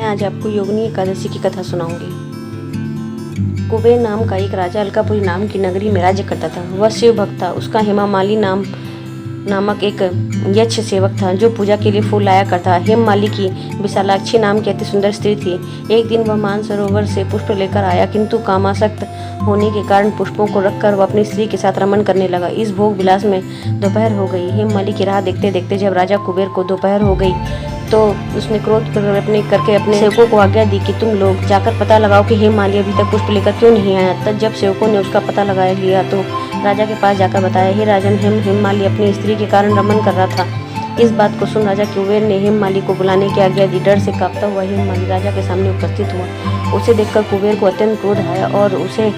आज आपको योगिनी एकादशी की कथा सुनाऊंगी। कुबेर नाम का एक राजा अलकापुरी नाम की नगरी में राज्य करता था। वह शिव भक्त था। उसका हेमामाली नामक एक यक्ष सेवक था जो पूजा के लिए फूल लाया करता। हेममाली की विशालाक्षी नाम की अति सुंदर स्त्री थी। एक दिन वह मानसरोवर से पुष्प लेकर आया, किंतु कामासक्त होने के कारण पुष्पों को रखकर वह अपनी स्त्री के साथ रमन करने लगा। इस भोग विलास में दोपहर हो गई। हेममाली की राह देखते देखते जब राजा कुबेर को दोपहर हो गई तो उसने क्रोध करके अपने सेवकों को आज्ञा दी कि तुम लोग जाकर पता लगाओ कि हेममाली अभी तक पुष्प लेकर क्यों नहीं आया। तब जब सेवकों ने उसका पता लगा लिया तो राजा के पास जाकर बताया, हे राजन, हेममाली अपनी स्त्री के कारण रमन कर रहा था। इस बात को सुन राजा कुबेर ने हेममाली को बुलाने की आज्ञा दी। डर से कांपता हुआ हेममाली राजा के सामने उपस्थित हुआ। उसे देखकर कुबेर को अत्यंत क्रोध आया और उसे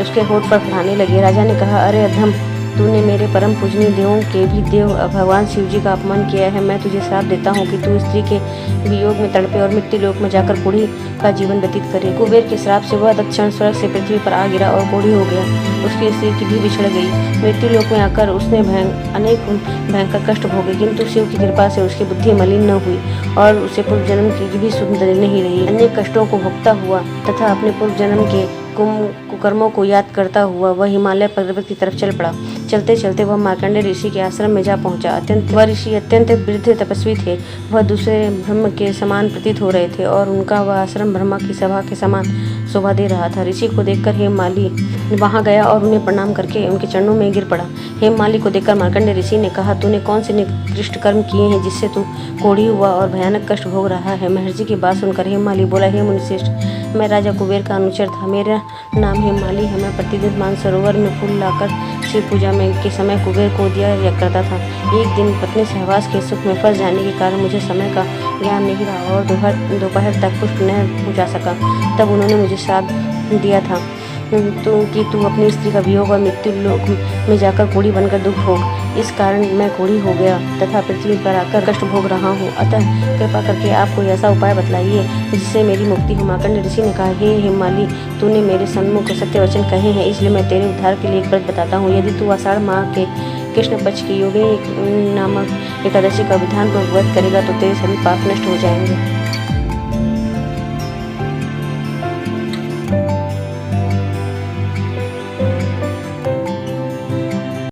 उसके होठ पर फड़फड़ाने लगे। राजा ने कहा, अरे अधम, तूने मेरे परम पूजनीय देवों के भी देव भगवान शिव जी का अपमान किया है। मैं तुझे श्राप देता हूँ कि तू स्त्री के वियोग में तड़पे और मृत्यु लोक में जाकर कोढ़ी का जीवन व्यतीत करे। कुबेर के श्राप से वह तत्क्षण स्वर्ग से पृथ्वी पर आ गिरा और कोढ़ी हो गया। उसकी स्त्री की भी बिछड़ गई। मृत्यु लोक में आकर उसने अनेक भयंकर कष्ट भोगे, किंतु शिव की कृपा से उसकी बुद्धि मलिन न हुई और उसे पूर्व जन्म की भी सुध नहीं रही। अन्य कष्टों को भोगता हुआ तथा अपने पूर्व जन्म के कुकर्मों को याद करता हुआ वह हिमालय पर्वत की तरफ चल पड़ा। चलते चलते वह मार्कंडेय ऋषि के आश्रम में जा पहुंचा। वह ऋषि अत्यंत वृद्ध तपस्वी थे। वह दूसरे ब्रह्म के समान प्रतीत हो रहे थे और उनका वह आश्रम ब्रह्मा की सभा के समान शोभा दे रहा था। ऋषि को देखकर हेममाली वहां गया और उन्हें प्रणाम करके उनके चरणों में गिर पड़ा। हेममाली को देखकर मार्कंडेय ऋषि ने कहा, तूने कौन से निकृष्ट कर्म किए हैं जिससे तू कोढ़ी हुआ और भयानक कष्ट भोग रहा है। महर्षि की बात सुनकर हेममाली बोला, हे मुनिश्रेष्ठ, मैं राजा कुबेर का अनुचर था। मेरा नाम हेममाली है। मैं प्रतिदिन मानसरोवर में फूल लाकर शिव पूजा में के समय कुबेर को दिया करता था। एक दिन पत्नी सहवास के सुख में फंस जाने के कारण मुझे समय का ज्ञान नहीं रहा और दोपहर तक पुष्प न पूजा सका। तब उन्होंने मुझे श्राप दिया था कि तू अपनी स्त्री का वियोग और मृत्यु लोक में जाकर कोढ़ी बनकर दुख भोग। इस कारण मैं कोढ़ी हो गया तथा पृथ्वी पर आकर कष्ट भोग रहा हूँ। अतः कृपा करके आप कोई ऐसा उपाय बतलाइए जिससे मेरी मुक्ति हो। मार्कंडेय ऋषि ने कहा, हे हेममाली, तूने मेरे सन्मुख सत्य वचन कहे हैं, इसलिए मैं तेरे उद्धार के लिए एक व्रत बताता हूँ। यदि तू आषाढ़ माह के कृष्ण पक्ष की योगिनी नामक एकादशी का विधान पूर्वक व्रत करेगा तो तेरे सभी पाप नष्ट हो जाएंगे।